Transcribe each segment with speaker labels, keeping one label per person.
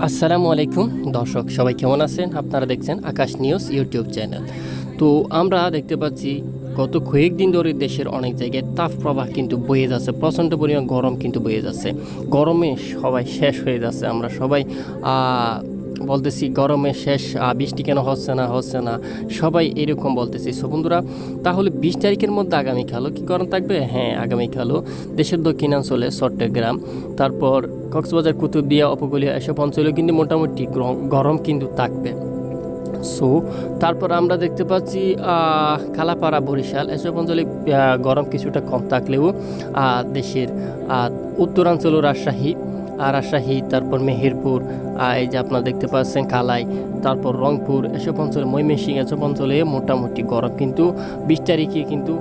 Speaker 1: আসসালামু আলাইকুম দর্শক, সবাই কেমন আছেন? আপনারা দেখছেন আকাশ নিউজ ইউটিউব চ্যানেল। তো আমরা দেখতে পাচ্ছি গত কয়েকদিন ধরে দেশের অনেক জায়গায় তাপপ্রবাহ কিন্তু বয়ে যাচ্ছে, প্রচণ্ড পরিমাণ গরম কিন্তু বয়ে যাচ্ছে। গরমে সবাই শেষ হয়ে যাচ্ছে। আমরা সবাই বলতেছি গরমে শেষ, বৃষ্টি কেন হচ্ছে না, সবাই এরকম বলতেছি। সো বন্ধুরা, তাহলে 20 তারিখের মধ্যে আগামীকালও কি গরম থাকবে? হ্যাঁ, আগামীকালও দেশের দক্ষিণাঞ্চলে চট্টগ্রাম, তারপর কক্সবাজার, কুতুবদিয়া উপকূলীয় এসব অঞ্চলেও কিন্তু মোটামুটি গরম কিন্তু থাকবে। সো তারপর আমরা দেখতে পাচ্ছি কালাপাড়া, বরিশাল এসব অঞ্চলে গরম কিছুটা কম থাকলেও দেশের উত্তরাঞ্চল রাজশাহী, তারপর মেহেরপুর, এই যে আপনারা দেখতে পাচ্ছেন কালাই, তারপর রংপুর এসব অঞ্চলে, ময়মনসিংহ এসব অঞ্চলে মোটামুটি গরম কিন্তু 20 তারিখে কিন্তু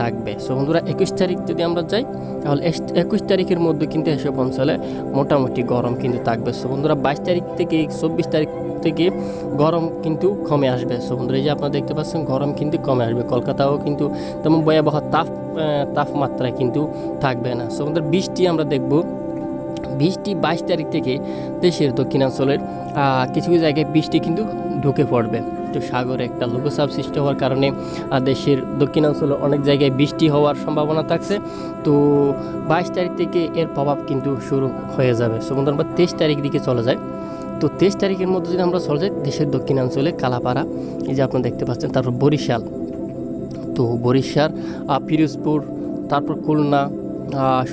Speaker 1: থাকবে। সো বন্ধুরা, 21 তারিখ যদি আমরা যাই তাহলে 21 তারিখের মধ্যে কিন্তু এসব অঞ্চলে মোটামুটি গরম কিন্তু থাকবে। সো বন্ধুরা, 22 তারিখ থেকে 24 তারিখ থেকে গরম কিন্তু কমে আসবে। সো বন্ধুরা, এই যে আপনারা দেখতে পাচ্ছেন গরম কিন্তু কমে আসবে। কলকাতাও কিন্তু তেমন ভয়াবহ তাপমাত্রা কিন্তু থাকবে না। সো বন্ধুরা, বৃষ্টি আমরা দেখব 22 তারিখ থেকে দেশের দক্ষিণাঞ্চলের কিছু কিছু জায়গায় বৃষ্টি কিন্তু ঢুকে পড়বে। তো সাগরে একটা লঘুচাপ সৃষ্টি হওয়ার কারণে দেশের দক্ষিণাঞ্চলে অনেক জায়গায় বৃষ্টি হওয়ার সম্ভাবনা থাকছে। তো 22 তারিখ থেকে এর প্রভাব কিন্তু শুরু হয়ে যাবে। সো বন্ধুরা, আমরা 23 তারিখ দিকে চলে যায়। তো 23 তারিখের মধ্যে যদি আমরা চলে যাই দেশের দক্ষিণাঞ্চলে কালাপাড়া, এই যে আপনারা দেখতে পাচ্ছেন, তারপর বরিশাল, তো বরিশাল, পিরোজপুর, তারপর খুলনা,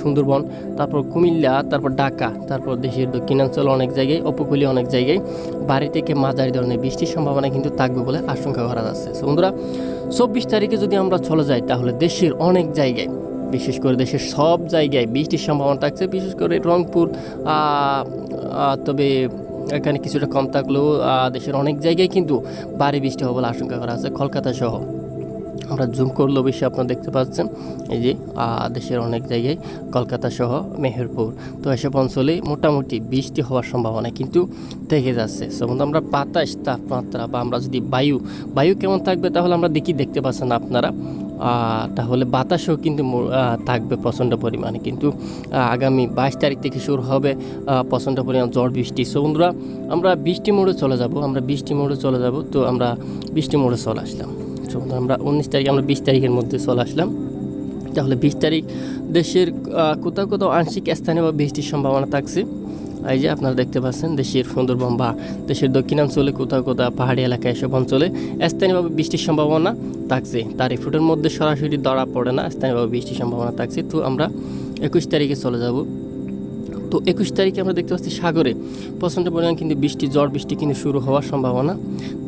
Speaker 1: সুন্দরবন, তারপর কুমিল্লা, তারপর ঢাকা, তারপর দেশের দক্ষিণাঞ্চল অনেক জায়গায়, উপকূলীয় অনেক জায়গায় ভারী থেকে মাঝারি ধরনের বৃষ্টির সম্ভাবনা কিন্তু থাকবে বলে আশঙ্কা করা যাচ্ছে। সো বন্ধুরা, 24 তারিখে যদি আমরা চলে যাই তাহলে দেশের অনেক জায়গায়, বিশেষ করে দেশের সব জায়গায় বৃষ্টির সম্ভাবনা থাকছে। বিশেষ করে রংপুর, তবে এখানে কিছুটা কম থাকলেও দেশের অনেক জায়গায় কিন্তু ভারী বৃষ্টি হবে বলে আশঙ্কা করা আছে, কলকাতা সহ। আমরা জুম করলে অবশ্যই আপনারা দেখতে পাচ্ছেন এই যে দেশের অনেক জায়গায়, কলকাতা সহ মেহেরপুর, তো এসব অঞ্চলে মোটামুটি বৃষ্টি হওয়ার সম্ভাবনা কিন্তু থেকে যাচ্ছে। সো আমরা বাতাস, তাপমাত্রা বা আমরা যদি বায়ু কেমন থাকবে তাহলে আমরা দেখতে পাচ্ছেন আপনারা, তাহলে বাতাসও কিন্তু থাকবে প্রচণ্ড পরিমাণে। কিন্তু আগামী 22 তারিখ থেকে শুরু হবে প্রচণ্ড পরিমাণ ঝড় বৃষ্টি। সো বন্ধুরা, আমরা বৃষ্টি মোড়ে চলে যাব। তো আমরা বৃষ্টি মোড়ে চলে আসলাম। আমরা 19 তারিখ, আমরা 20 তারিখের মধ্যে চলে আসলাম। তাহলে 20 তারিখ দেশের কোথাও আংশিক স্থানীয় বা বৃষ্টির সম্ভাবনা থাকছে। এই যে আপনারা দেখতে পাচ্ছেন দেশের সুন্দরবন বা দেশের দক্ষিণাঞ্চলে কোথাও পাহাড়ি এলাকায় এসব অঞ্চলে স্থানীয়ভাবে বৃষ্টির সম্ভাবনা থাকছে। তার এই ফুটের মধ্যে সরাসরি ধরা পড়ে না, স্থানীয়ভাবে বৃষ্টির সম্ভাবনা থাকছে। তো আমরা 21 তারিখে চলে যাব। তো 21 তারিখে আমরা দেখতে পাচ্ছি সাগরে প্রচণ্ড পরিমাণ কিন্তু ঝড় বৃষ্টি কিন্তু শুরু হওয়ার সম্ভাবনা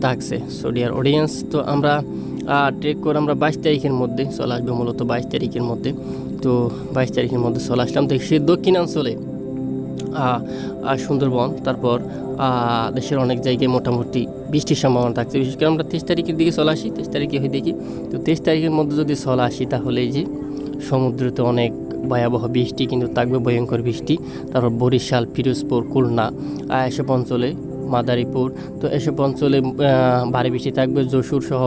Speaker 1: থাকছে। সো ডিয়ার অডিয়েন্স, তো আমরা ট্রেক করে আমরা 22 তারিখের মধ্যে চলে আসবো, মূলত 22 তারিখের মধ্যে। তো 22 তারিখের মধ্যে চলে আসলাম দেশের দক্ষিণাঞ্চলে, সুন্দরবন, তারপর দেশের অনেক জায়গায় মোটামুটি বৃষ্টির সম্ভাবনা থাকছে। বিশেষ করে আমরা 23 তারিখের দিকে চলে আসি, 23 তারিখে হয়ে দেখি। তো 23 তারিখের মধ্যে যদি চলে আসি তাহলে এই যে সমুদ্রতে অনেক ভয়াবহ বৃষ্টি কিন্তু থাকবে, ভয়ঙ্কর বৃষ্টি। তারপর বরিশাল, পিরোজপুর, খুলনা এসব অঞ্চলে, মাদারীপুর, তো এসব অঞ্চলে ভারী বৃষ্টি থাকবে। যশোর সহ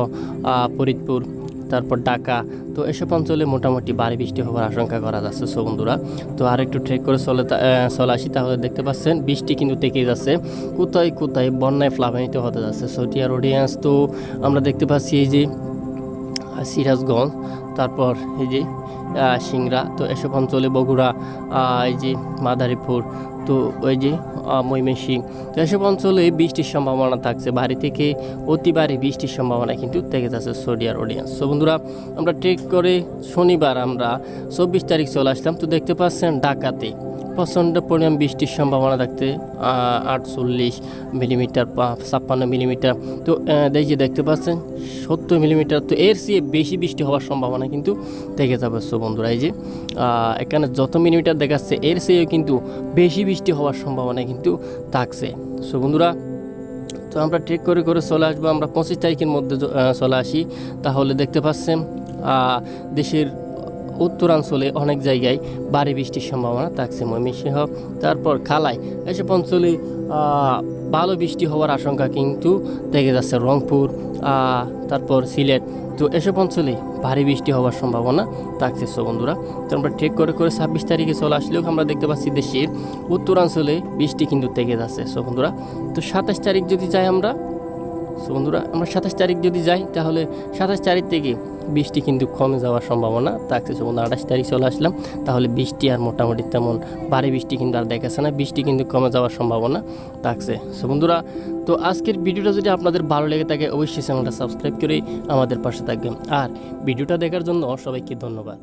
Speaker 1: ফরিদপুর, তারপর ঢাকা, তো এসব অঞ্চলে মোটামুটি ভারী বৃষ্টি হওয়ার আশঙ্কা করা যাচ্ছে। সো বন্ধুরা, তো আর একটু ট্রেক করে চলে আসি, তাহলে দেখতে পাচ্ছেন বৃষ্টি কিন্তু থেকেই যাচ্ছে। কোথায় বন্যায় প্লাবনিত হতে যাচ্ছে। সো ডিয়ার অডিয়েন্স, তো আমরা দেখতে পাচ্ছি এই যে সিরাজগঞ্জ, তারপর এই যে সিংড়া, তো এসব অঞ্চলে বগুড়া, এই যে মাদারীপুর, তো ওই যে ময়মনসিংহ, তো এসব অঞ্চলে বৃষ্টির সম্ভাবনা থাকছে। ভারী থেকে অতি ভারী বৃষ্টির সম্ভাবনা কিন্তু থেকে যাচ্ছে। সো ডিয়ার অডিয়েন্স, সো বন্ধুরা, আমরা ট্রেক করে শনিবার আমরা 24 তারিখ চলে আসলাম। তো দেখতে পাচ্ছেন ঢাকাতে প্রচণ্ড পরিমাণ বৃষ্টির সম্ভাবনা থাকতে 48 মিলিমিটার, 56 মিলিমিটার, তো দেখতে পাচ্ছেন 70 মিলিমিটার, তো এর চেয়ে বেশি বৃষ্টি হওয়ার সম্ভাবনা কিন্তু থেকে যাবে। সো বন্ধুরা, এই যে এখানে যত মিলিমিটার দেখাচ্ছে এর চেয়েও কিন্তু বেশি বৃষ্টি হওয়ার সম্ভাবনা কিন্তু থাকছে। সো বন্ধুরা, তো আমরা ট্রেক করে চলে আসবো। আমরা 25 তারিখের মধ্যে চলে আসি, তাহলে দেখতে পাচ্ছেন দেশের উত্তরাঞ্চলে অনেক জায়গায় ভারী বৃষ্টির সম্ভাবনা থাকছে। ময়মনসিংহ, তারপর খালাই, এসব অঞ্চলে ভালো বৃষ্টি হওয়ার আশঙ্কা কিন্তু থেকে যাচ্ছে। রংপুর, তারপর সিলেট, তো এসব অঞ্চলে ভারী বৃষ্টি হওয়ার সম্ভাবনা থাকছে। সো বন্ধুরা, তো আমরা ট্রেক করে 26 তারিখে চলে আসলেও আমরা দেখতে পাচ্ছি দেশের উত্তরাঞ্চলে বৃষ্টি কিন্তু থেকে যাচ্ছে। সো বন্ধুরা, তো 27 তারিখ যদি যাই আমরা, সো বন্ধুরা আমরা 27 তারিখ যদি যাই তাহলে 27 তারিখ থেকে বৃষ্টি কিন্তু কমে যাওয়ার সম্ভাবনা থাকছে। সো বন্ধুরা 28 তারিখ চলে আসলাম, তাহলে বৃষ্টি আর মোটামুটি তেমন ভারী বৃষ্টি কিন্তু আর দেখাচ্ছে না, বৃষ্টি কিন্তু কমে যাওয়ার সম্ভাবনা থাকছে। সো বন্ধুরা, তো আজকের ভিডিওটা যদি আপনাদের ভালো লেগে থাকে অবশ্যই চ্যানেলটা সাবস্ক্রাইব করে আমাদের পাশে থাকবেন। আর ভিডিওটা দেখার জন্য সবাইকে ধন্যবাদ।